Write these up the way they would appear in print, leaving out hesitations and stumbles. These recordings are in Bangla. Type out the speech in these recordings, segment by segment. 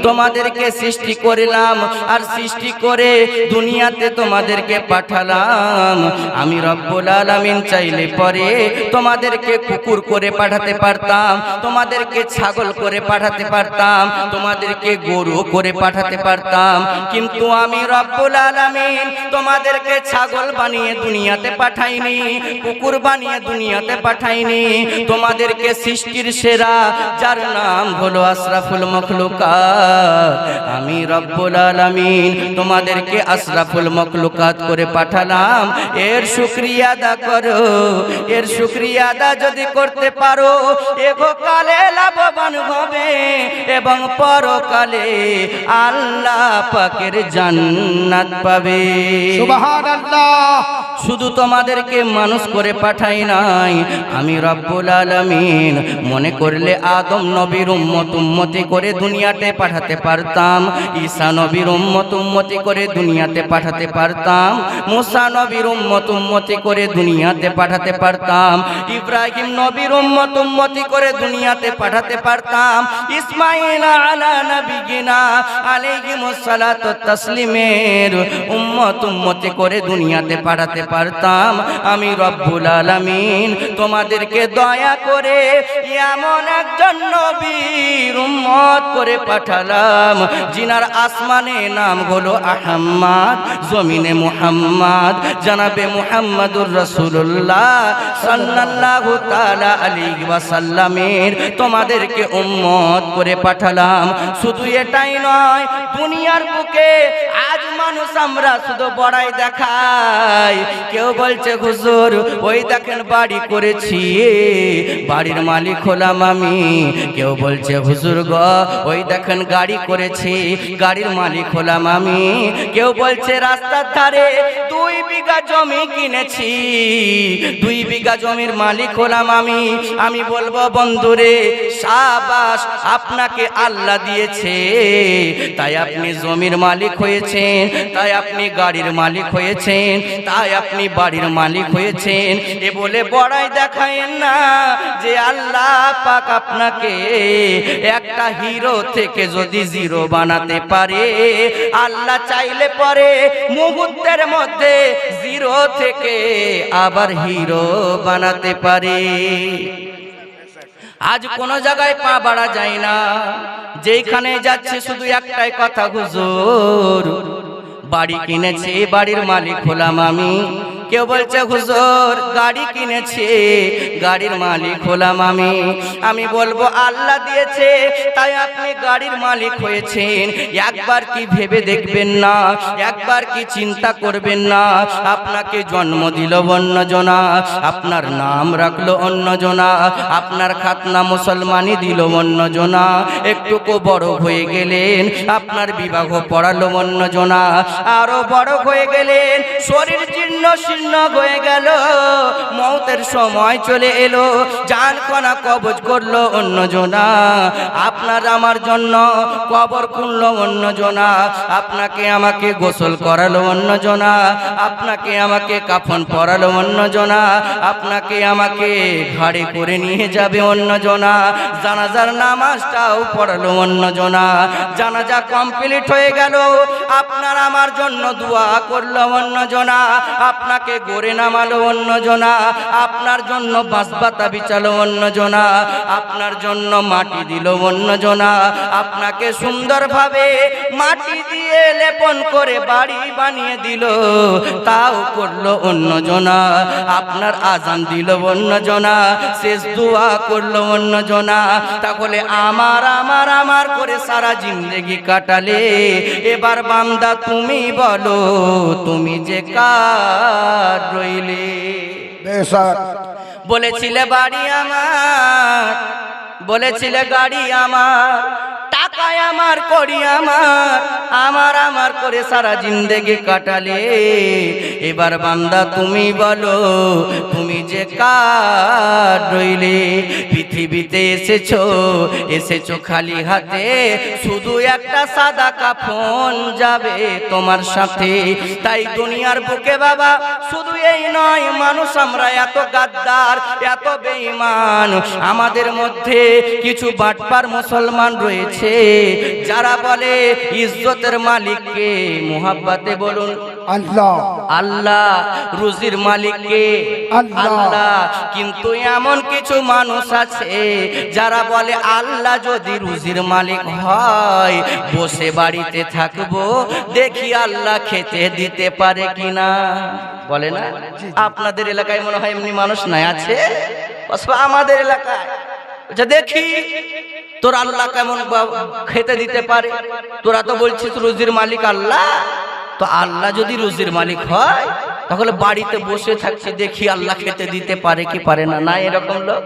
তোমাদেরকে সৃষ্টি করলাম আর সৃষ্টি করে দুনিয়াতে তোমাদেরকে পাঠালাম। আমি রব্বুল আলামিন চাইলে পরে তোমাদেরকে কুকুর করে পাঠাতে পারতাম, তোমাদেরকে ছাগল করে পাঠাতে পারতাম, তোমাদেরকে গরু করে পাঠাতে পারতাম, কিন্তু আমি রব্বুল আলামিন তোমাদেরকে ছাগল বানিয়ে দুনিয়াতে পাঠাইনি, কুকুর বানিয়ে দুনিয়াতে পাঠাইনি। তোমাদেরকে সৃষ্টির সেরা যার নাম হলো আশরাফুল মাখলুকাত, আমি রব্বুল আলামিন তোমাদেরকে আশরাফুল মাখলুকাত করে পাঠালাম। এর শুকরিয়া আদা করো, এর শুকরিয়া আদা যদি করতে পারো ইহকালে লাভবান হবে এবং পরকালে আল্লাহ পাকের জান্নাত পাবে। সুবহানাল্লাহ। শুধু তোমাদেরকে মানুষ করে পাঠাই নাই, আমি রব্বুল আলামিন মনে করলে আদম নবীর উম্মতি করে দুনিয়াতে পাঠাতে পারতাম, ঈসা নবীর উম্মতি করে দুনিয়াতে পাঠাতে পারতাম, মুসা নবীর উম্মতি করে দুনিয়াতে পাঠাতে পারতাম, ইব্রাহিম নবীর উম্মতি করে দুনিয়াতে পাঠাতে পারতাম, ইসমাঈল আলা নবিয়িনা আলাইহিমুস সালাতু তাসলিমের উম্মতি করে দুনিয়াতে পাঠাতে পারতাম। আমি রব্বুল আলামিন তোমাদেরকে দয়া করে এমন একজন নবীর উম্মত করে পাঠালাম যিনার আসমানে নাম হলো আহমদ, জমিনে মুহাম্মদ, জনাবে মুহাম্মদুর রাসূলুল্লাহ সাল্লাল্লাহু তাআলা আলাইহি ওয়াসাল্লামের তোমাদেরকে উম্মত করে পাঠালাম। শুধু এটাই নয়, দুনিয়ার বুকে আজ মানুষ আমরা শুধু বড়াই দেখাই। কেউ বলছে হুজুর ওই দেখেন বাড়ি করেছি, বাড়ির মালিক হলাম আমি। কেউ বলছে হুজুর গো ওই দেখেন গাড়ি করেছি, গাড়ির মালিক হলাম আমি। কেউ বলছে রাস্তার ধারে 2 বিঘা জমি কিনেছি, 2 বিঘা জমির মালিক হলাম আমি। আমি বলবো বন্ধুরে শাবাশ, আপনাকে আল্লাহ দিয়েছে তাই আপনি জমির মালিক হয়েছেন, তাই আপনি গাড়ির মালিক হয়েছেন, তাই আপনি বাড়ির মালিক হয়েছেন। এ বলে বড়াই দেখায়েন না যে আল্লাহ পাক আপনাকে একটা হিরো থেকে যদি জিরো বানাতে পারে, আল্লাহ চাইলে পরে মুহূর্তের মধ্যে জিরো থেকে আবার হিরো বানাতে পারে। আজ কোন জায়গায় পা বাড়া যায় না, যেখানে যাচ্ছে শুধু একটাই কথা, হুজুর বাড়ি কিনেছে, বাড়ির মালিক হলাম আমি। কেউ বলছে হুজুর গাড়ি কিনেছে, গাড়ির মালিক হলাম আমি। আমি বলবো আল্লাহ দিয়েছে তাই আপনি গাড়ির মালিক হয়েছেন। একবার কি ভেবে দেখবেন না, একবার কি চিন্তা করবেন না, আপনাকে জন্ম দিল অন্যজনা, আপনার নাম রাখলো অন্যজনা, আপনার খাতনা মুসলমানি দিল অন্যজনা, একটুকু বড় হয়ে গেলেন আপনার বিবাহ পড়ালো অন্যজনা, আরো বড় হয়ে গেলেন শরীর জীর্ণ হয়ে গেল, মওতের সময় চলে এলো, জান খানা কবজ করলো অন্যজনা, আপনার আমার জন্য কবর খুললো অন্যজনা, আপনাকে আমাকে গোসল করালো অন্যজনা, আপনাকে আমাকে কাফন পরালো অন্যজনা, আপনাকে আমাকে ঘাড়ে করে নিয়ে যাবে অন্যজনা, জানাজার নামাজটাও পড়ালো অন্যজনা, জানাজা কমপ্লিট হয়ে গেল, আপনার আমার জন্য দোয়া করলো অন্যজনা, আপনাকে গড়ে নামালো অন্যজনা, আপনার জন্য বাঁশবাতা বিছালো অন্যজনা, আপনার জন্য মাটি দিল অন্যজনা, আপনাকে সুন্দরভাবে মাটি দিয়ে লেপন করে বাড়ি বানিয়ে দিল, তাও করলো অন্যজনা, আপনার আজান দিল অন্যজনা, শেষ দোয়া করলো অন্যজনা। তাহলে আমার আমার আমার করে সারা জিন্দেগি কাটালে, এবার বান্দা তুমি বলো তুমি যে কার রইলে। বলেছিলে বাড়ি আমার, বলেছিলে গাড়ি আমার, টাকায় আমার করি আমার, আমার আমার করে সারা জিন্দেগি কাটালে, এবার বান্দা তুমি বলো তুমি যে কার রইলে। পৃথিবীতে এসেছো, এসেছো খালি হাতে, শুধু একটা সাদা কাফন যাবে তোমার সাথে। তাই দুনিয়ার বুকে বাবা শুধু এই নয়, মানুষ আমরা এত গাদ্দার, এত বেঈমান। আমাদের মধ্যে কিছু বাটপার মুসলমান রয়েছে যারা বলে ইজ্জতের মালিককে, মুহাব্বতে বলুন আল্লাহ। আল্লাহ। রুজির মালিককে আল্লাহ। কিন্তু এমন কিছু মানুষ আছে যারা বলে আল্লাহ যদি রুজির মালিক হয়, বসে বাড়িতে থাকবো, দেখি আল্লাহ খেতে দিতে পারে কিনা। বলে না? আপনাদের এলাকায় মনে হয় এমনি মানুষ নাই, আছে? আমাদের এলাকায় দেখি তোর আল্লাহ কেমন খেতে দিতে পারে। তোরা তো বলছিস রুজির মালিক আল্লাহ, তো আল্লাহ যদি রুজির মালিক হয় তাহলে বাড়িতে বসে থাকছি, দেখি আল্লাহ খেতে দিতে পারে কি পারে না। না এরকম লোক,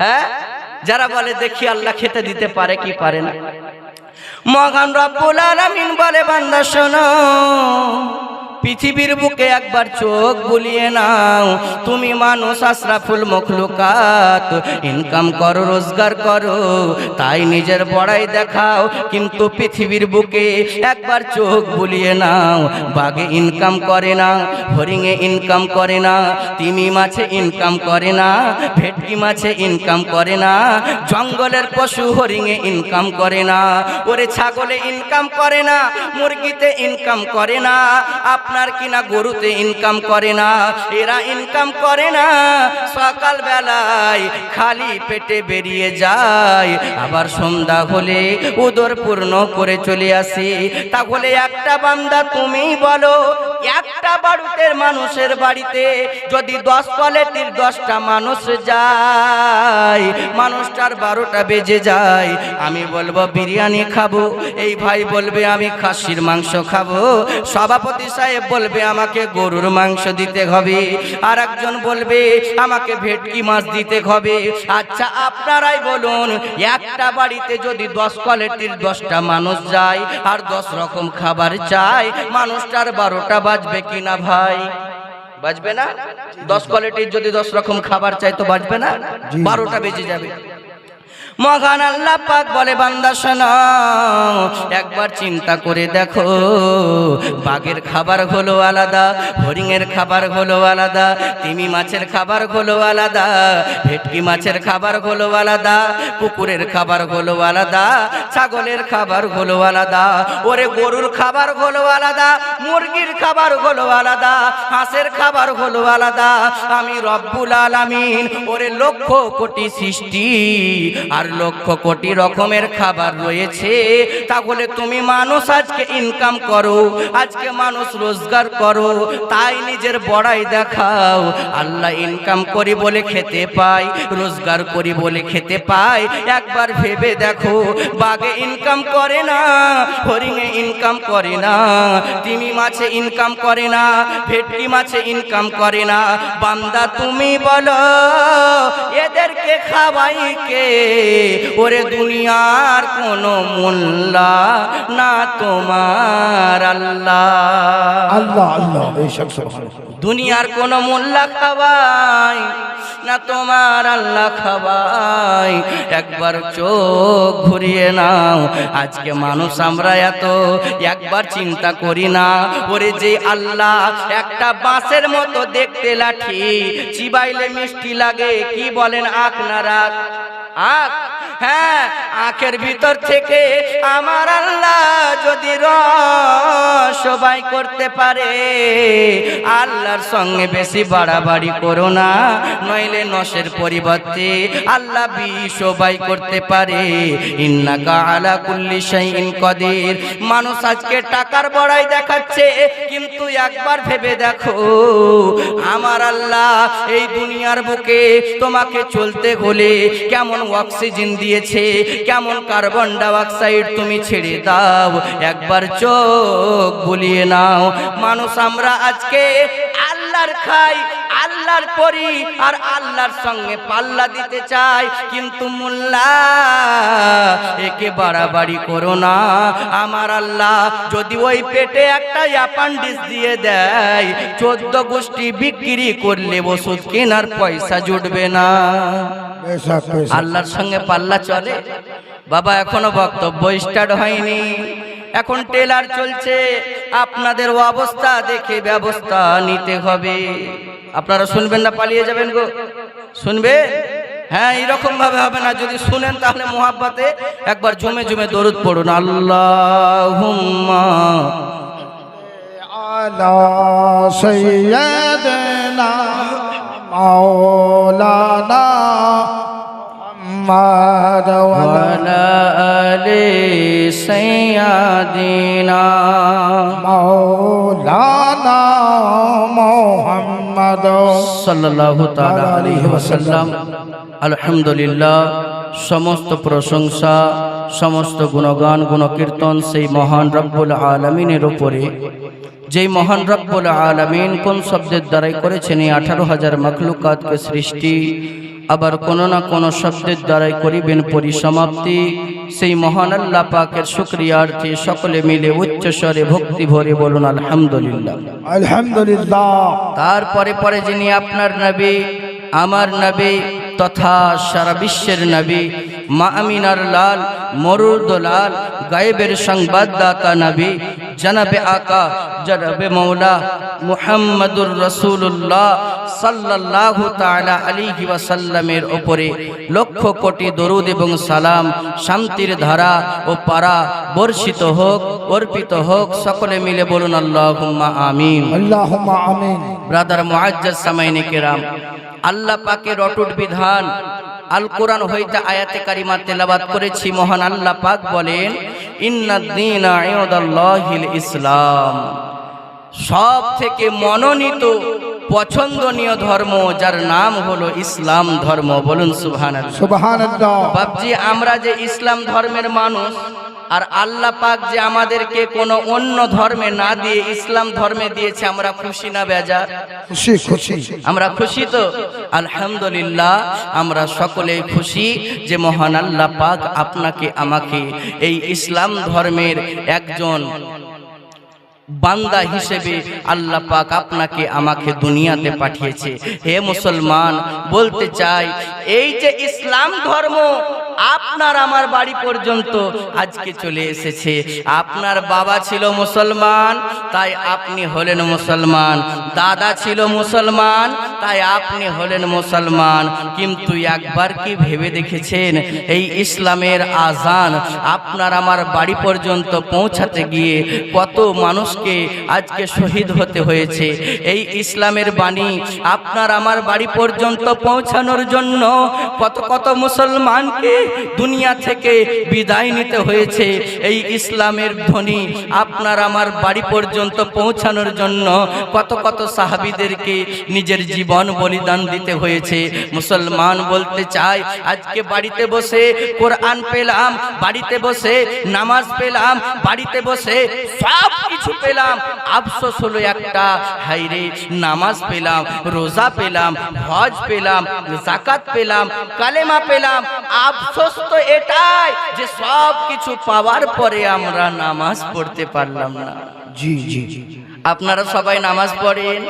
হ্যাঁ, যারা বলে দেখি আল্লাহ খেতে দিতে পারে কি পারে না। মহান রব্বুল আলামিন বলে, বান্দা শোনো, পৃথিবীর বুকে একবার চোখ বুলিয়ে নাও। তুমি মানুষ আশরাফুল মখলুকাত, ইনকাম করো, রোজগার করো, তাই নিজের বড়াই দেখাও। কিন্তু পৃথিবীর বুকে একবার চোখ বুলিয়ে নাও। বাঘে ইনকাম করে না, হরিণে ইনকাম করে না, তিমি মাছে ইনকাম করে না, ভেটকি মাছে ইনকাম করে না, জঙ্গলের পশু হরিণে ইনকাম করে না, ওরে ছাগলে ইনকাম করে না, মুরগিতে ইনকাম করে না, আপনার কিনা গরুতে ইনকাম করে না। এরা ইনকাম করে না, সকাল বেলায় খালি পেটে বেরিয়ে যায়, আবার সন্ধ্যা হলে উদর পূর্ণ করে চলে আসে। তাহলে একটা বান্দা তুমি বলো, একটা বাড়ির মানুষের বাড়িতে যদি 10 কোয়ালিটির 10টা মানুষ যায়, মানুষটার 12টা বেজে যায়। আমি বলবো বিরিয়ানি খাবো, এই ভাই বলবে আমি খাসির মাংস খাবো, সভাপতি সাহেব বলবে আমাকে গরুর মাংস দিতে হবে, আর একজন বলবে আমাকে ভেটকি মাছ দিতে হবে। আচ্ছা আপনারাই বলুন, একটা বাড়িতে যদি 10 কোয়ালিটির 10টা মানুষ যায় আর 10 রকম খাবার চায়, মানুষটার 12টা বাজবে কিনা ভাই? বাজবে না? 10 কোয়ালিটির যদি 10 রকম খাবার চাই তো বাজবে না? 12টা বেজে যাবে। মহান আল্লাহ পাক বলে, বান্দা শোনো, একবার চিন্তা করে দেখো, বাঘের খাবার হলো আলাদা, হরিণের খাবার হলো আলাদা, তিমি মাছের খাবার হলো আলাদা, ভেটকি মাছের খাবার হলো আলাদা, কুকুরের খাবার হলো আলাদা, ছাগলের খাবার হলো আলাদা, ওরে গরুর খাবার হলো আলাদা, মুরগির খাবার হলো আলাদা, হাঁসের খাবার হলো আলাদা। আমি রব্বুল আলামিন ওরে লক্ষ কোটি সৃষ্টি আর লক্ষ কোটি রকমের খাবার রয়েছে। তাহলে তুমি মানুষ আজকে ইনকাম করো, আজকে মানুষ রোজগার করো, তাই নিজের বড়াই দেখাও। আল্লাহ ইনকাম করি বলে খেতে পাই, রোজগার করি বলে খেতে পাই। একবার ভেবে দেখো, বাঘে ইনকাম করে না, হরিণে ইনকাম করে না, তিমি মাছে ইনকাম করে না, ভেটকি মাছে ইনকাম করে না। বান্দা তুমি বলো, এদেরকে খাওয়াই কে? ওরে দুনিয়ার কোনো মোল্লা না তোমার আল্লাহ। আল্লাহ আল্লাহ, দুনিয়ার কোনো মোল্লা খাওয়াই না তোমার আল্লাহ খাওয়াই। একবার চোখ ঘুরিয়ে নাও, আজকে মানুষ আমরা এত একবার চিন্তা করি না। ওরে যে আল্লাহ একটা বাঁশের মতো দেখতে লাঠি, চিবাইলে মিষ্টি লাগে, কি বলেন আখ না রাখ? আখ, হ্যাঁ, আখের ভিতর থেকে আমার আল্লাহ যদি রস সবাই করতে পারে, আল্লাহর সঙ্গে বেশি বাড়াবাড়ি করো না, নইলে নসের পরিবর্তে আল্লাহ বিষ সবাই করতে পারে। ইন্নাকা আলা কুল্লি শাইইন কাদির। মানুষ আজকে টাকার বড়াই দেখাচ্ছে, কিন্তু একবার ভেবে দেখো, আমার আল্লাহ এই দুনিয়ার বুকে তোমাকে চলতে হলে কেমন অক্সিজেন দিয়েছে, কেমন কার্বন ডাইঅক্সাইড তুমি ছেড়ে দাও। একবার চোখ বুলিয়ে নাও। মানুষ আমরা আজকে আল্লাহর খাই, আল্লাহর পরি, আর আল্লাহর সঙ্গে পাল্লা দিতে চাই, কিন্তু মোল্লা একে বাড়াবাড়ি করো না। আমার আল্লাহ যদি ওই পেটে একটা অ্যাপেন্ডিক্স দিয়ে দেয়, 14 গোষ্ঠী বিক্রি করলে ওষুধ কেনার পয়সা জুটবে না। আল্লাহর সঙ্গে পাল্লা চলে? বাবা এখনো বক্তব্য স্টার্ট হয়নি, এখন ট্রেলার চলছে। আপনাদের অবস্থা দেখে ব্যবস্থা নিতে হবে। আপনারা শুনবেন না পালিয়ে যাবেন গো? শুনবে? হ্যাঁ, এইরকম ভাবে হবে না। যদি শুনেন তাহলে মোহাব্বতে একবার ঝুমে ঝুমে দরুদ পড়ুন। আল্লাহুম্মা আলা সাইয়্যিদিনা মাওলানা মুহাম্মদ ওয়া ওয়ালা আলি সাইয়্যিদিনা মাওলানা মুহাম্মদ সাল্লাল্লাহু তাআলা আলাইহি ওয়াসাল্লাম। আলহামদুলিল্লাহ, সমস্ত প্রশংসা, সমস্ত গুণগান, গুণকীর্তন সেই মহান রব্বুল আলামিনের উপরে, যেই মহান রব্বুল আলামিন কোন শব্দের দ্বারাই করেছেন এই 18,000 মাখলুকাতকে সৃষ্টি, আবার কোনো না কোনো শব্দের দ্বারাই করিবেন পরিসমাপ্তি। সেই মহান আল্লাহ পাকের শুকরিয়ার্থে সকলে মিলে উচ্চ স্বরে ভক্তি ভরে বলুন আলহামদুলিল্লাহ। আলহামদুলিল্লাহ। তারপরে পরে যিনি আপনার নবী, আমার নবী তথা সারা বিশ্বের নবী, মা আমিনার লাল, মরুদ লাল, গায়েবের সংবাদদাতা নবী জনাবে আকা জনাবে মৌলা মুহাম্মদুর রাসূলুল্লাহ সাল্লাল্লাহু তাআলা আলাইহি ওয়াসাল্লামের উপরে লক্ষ কোটি দরুদ এবং সালাম, শান্তির ধারা ও পারা বর্ষিত হোক, অর্পিত হোক। সকলে মিলে বলুন আল্লাহুম্মা আমিন। আল্লাহুম্মা আমিন। ব্রাদার মুআজ্জাজ সামাইনে কেরাম, আল্লাহ পাকের অটুট বিধান আল কোরআন হইতে আয়াতে কারিমা তেলাওয়াত করেছি। মহান আল্লাহ পাক বলেন, ইন্নাদ দীনা ইনদাল্লাহিল ইসলাম, সব থেকে মনোনীত পছন্দনীয় ধর্ম যার নাম হলো ইসলাম ধর্ম। বলুন সুবহানাল্লাহ। সুবহানাল্লাহ। বাপজি, আমরা যে ইসলাম ধর্মের মানুষ, আর আল্লাহ পাক যে আমাদেরকে কোনো অন্য ধর্মে না দিয়ে ইসলাম ধর্মে দিয়েছে, আমরা খুশি না বেজার? খুশি খুশি। আমরা খুশি তো? আলহামদুলিল্লাহ, আমরা সকলেই খুশি যে মহান আল্লাহ পাক আপনাকে আমাকে এই ইসলাম ধর্মের একজন বান্দা হিসেবে আল্লাহ পাক আপনাকে আমাকে দুনিয়াতে পাঠিয়েছে। হে মুসলমান, বলতে চাই, এই যে ইসলাম ধর্ম আপনার আমার বাড়ি পর্যন্ত আজকে চলে এসেছে। আপনার বাবা ছিল মুসলমান, তাই আপনি হলেন মুসলমান। দাদা ছিল মুসলমান, তাই আপনি হলেন মুসলমান। কিন্তু একবার কি ভেবে দেখেছেন, এই ইসলামের আজান আপনার আমার বাড়ি পর্যন্ত পৌঁছাতে গিয়ে কত মানুষকে আজকে শহীদ হতে হয়েছে? এই ইসলামের বাণী আপনার আমার বাড়ি পর্যন্ত পৌঁছানোর জন্য কত কত মুসলমানকে দুনিয়া থেকে বিদায় নিতে হয়েছে। এই ইসলামের ধ্বনি আপনার আমার বাড়ি পর্যন্ত পৌঁছানোর জন্য কত কত সাহাবীদেরকে নিজের জীবন বলিদান দিতে হয়েছে। মুসলমান, বলতে চাই, আজকে বাড়িতে বসে কোরআন পেলাম, বাড়িতে বসে নামাজ পেলাম, বাড়িতে বসে সব কিছু পেলাম, আফসোস হলো একটা, হায়রে, নামাজ পেলাম, রোজা পেলাম, হজ পেলাম, যাকাত পেলাম, কালেমা পেলাম, আফসোস তো এটাই যে সব কিছু পাওয়ার পরে আমরা নামাজ পড়তে পারলাম না। জি জি। আপনারা সবাই নামাজ পড়েন?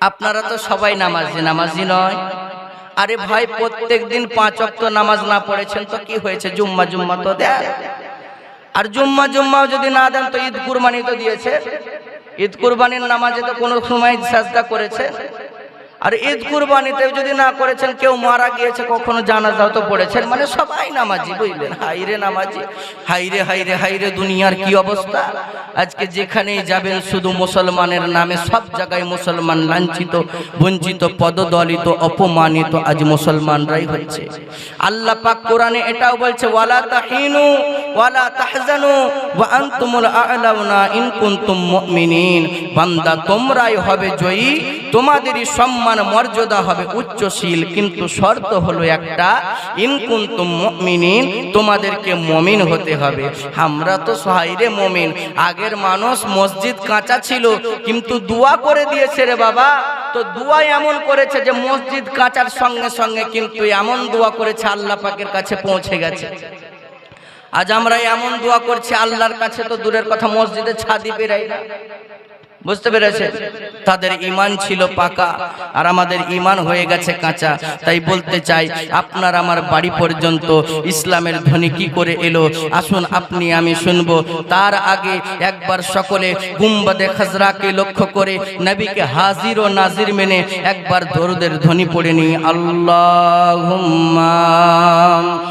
আপনারা তো সবাই নামাজি নয়? আরে ভাই, প্রত্যেক দিন 5 ওয়াক্ত নামাজ না পড়েছেন তো কি হয়েছে? জুম্মা তো দেন। আর জুম্মাও যদি না দেন তো ঈদ কুরবানি তো দিয়েছে। ঈদ কুরবানির নামাজে তো কোনো সময় সাজদা করেছে? আর ঈদ কুরবানিতে যদি না করেছেন, কেউ মারা গিয়েছে কখনো জানাজাও তো পড়েছেন। মানে সবাই নামাজি, বুঝলেন? হাইরে নামাজি, হাইরে হাইরে হাইরে, দুনিয়ার কি অবস্থা! আজকে যেখানেই যাবেন শুধু মুসলমানের নামে, সব জায়গায় মুসলমান লাঞ্ছিত, বঞ্চিত, পদদলিত, অপমানিত আজ মুসলমানরাই হচ্ছে। আল্লাহ পাক কোরআনে এটাও বলছে, ওয়ালা তাহিনু ওয়ালা তাহজানু ওয়া আনতুমুল আ'লাউনা ইন কুনতুম মুমিনিন। বান্দা, তোমরাই হবে জয়ী, তোমাদেরই সম্মান মর্যাদা হবে উচ্চশীল, কিন্তু শর্ত হলো একটা, ইন কুনতুম মুমিনিন, তোমাদেরকে মুমিন হতে হবে। আমরা তো সহাইরে মুমিন। আগের মানুষ মসজিদ কাঁচা ছিল কিন্তু দোয়া করে দিয়েছে রে বাবা। তো দোয়া এমন করেছে যে মসজিদ কাঁচার সঙ্গে সঙ্গে কিন্তু এমন দোয়া করেছে আল্লাহ পাকের কাছে পৌঁছে গেছে। আজ আমরা এমন দোয়া করছি আল্লাহর কাছে, তো দূরের কথা, মসজিদে ছাদি পেরাই না। বুঝতে পেরেছে? তাদের ঈমান ছিল পাকা আর আমাদের ঈমান হয়ে গেছে কাঁচা। তাই বলতে চাই, আপনার আমার বাড়ি পর্যন্ত ইসলামের ধ্বনি কি করে এলো, আসুন আপনি আমি শুনবো। তার আগে একবার সকলে গুম্বাদে খাজরাকে লক্ষ্য করে নবীকে হাজির ও নাজির মেনে একবার দরুদের ধ্বনি পড়ে নি। আল্লাহুম্মা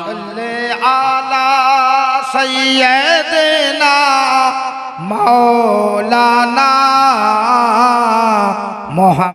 সাল্লি আলা সাইয়্যিদিনা মাওলানা মুহাম্মদ।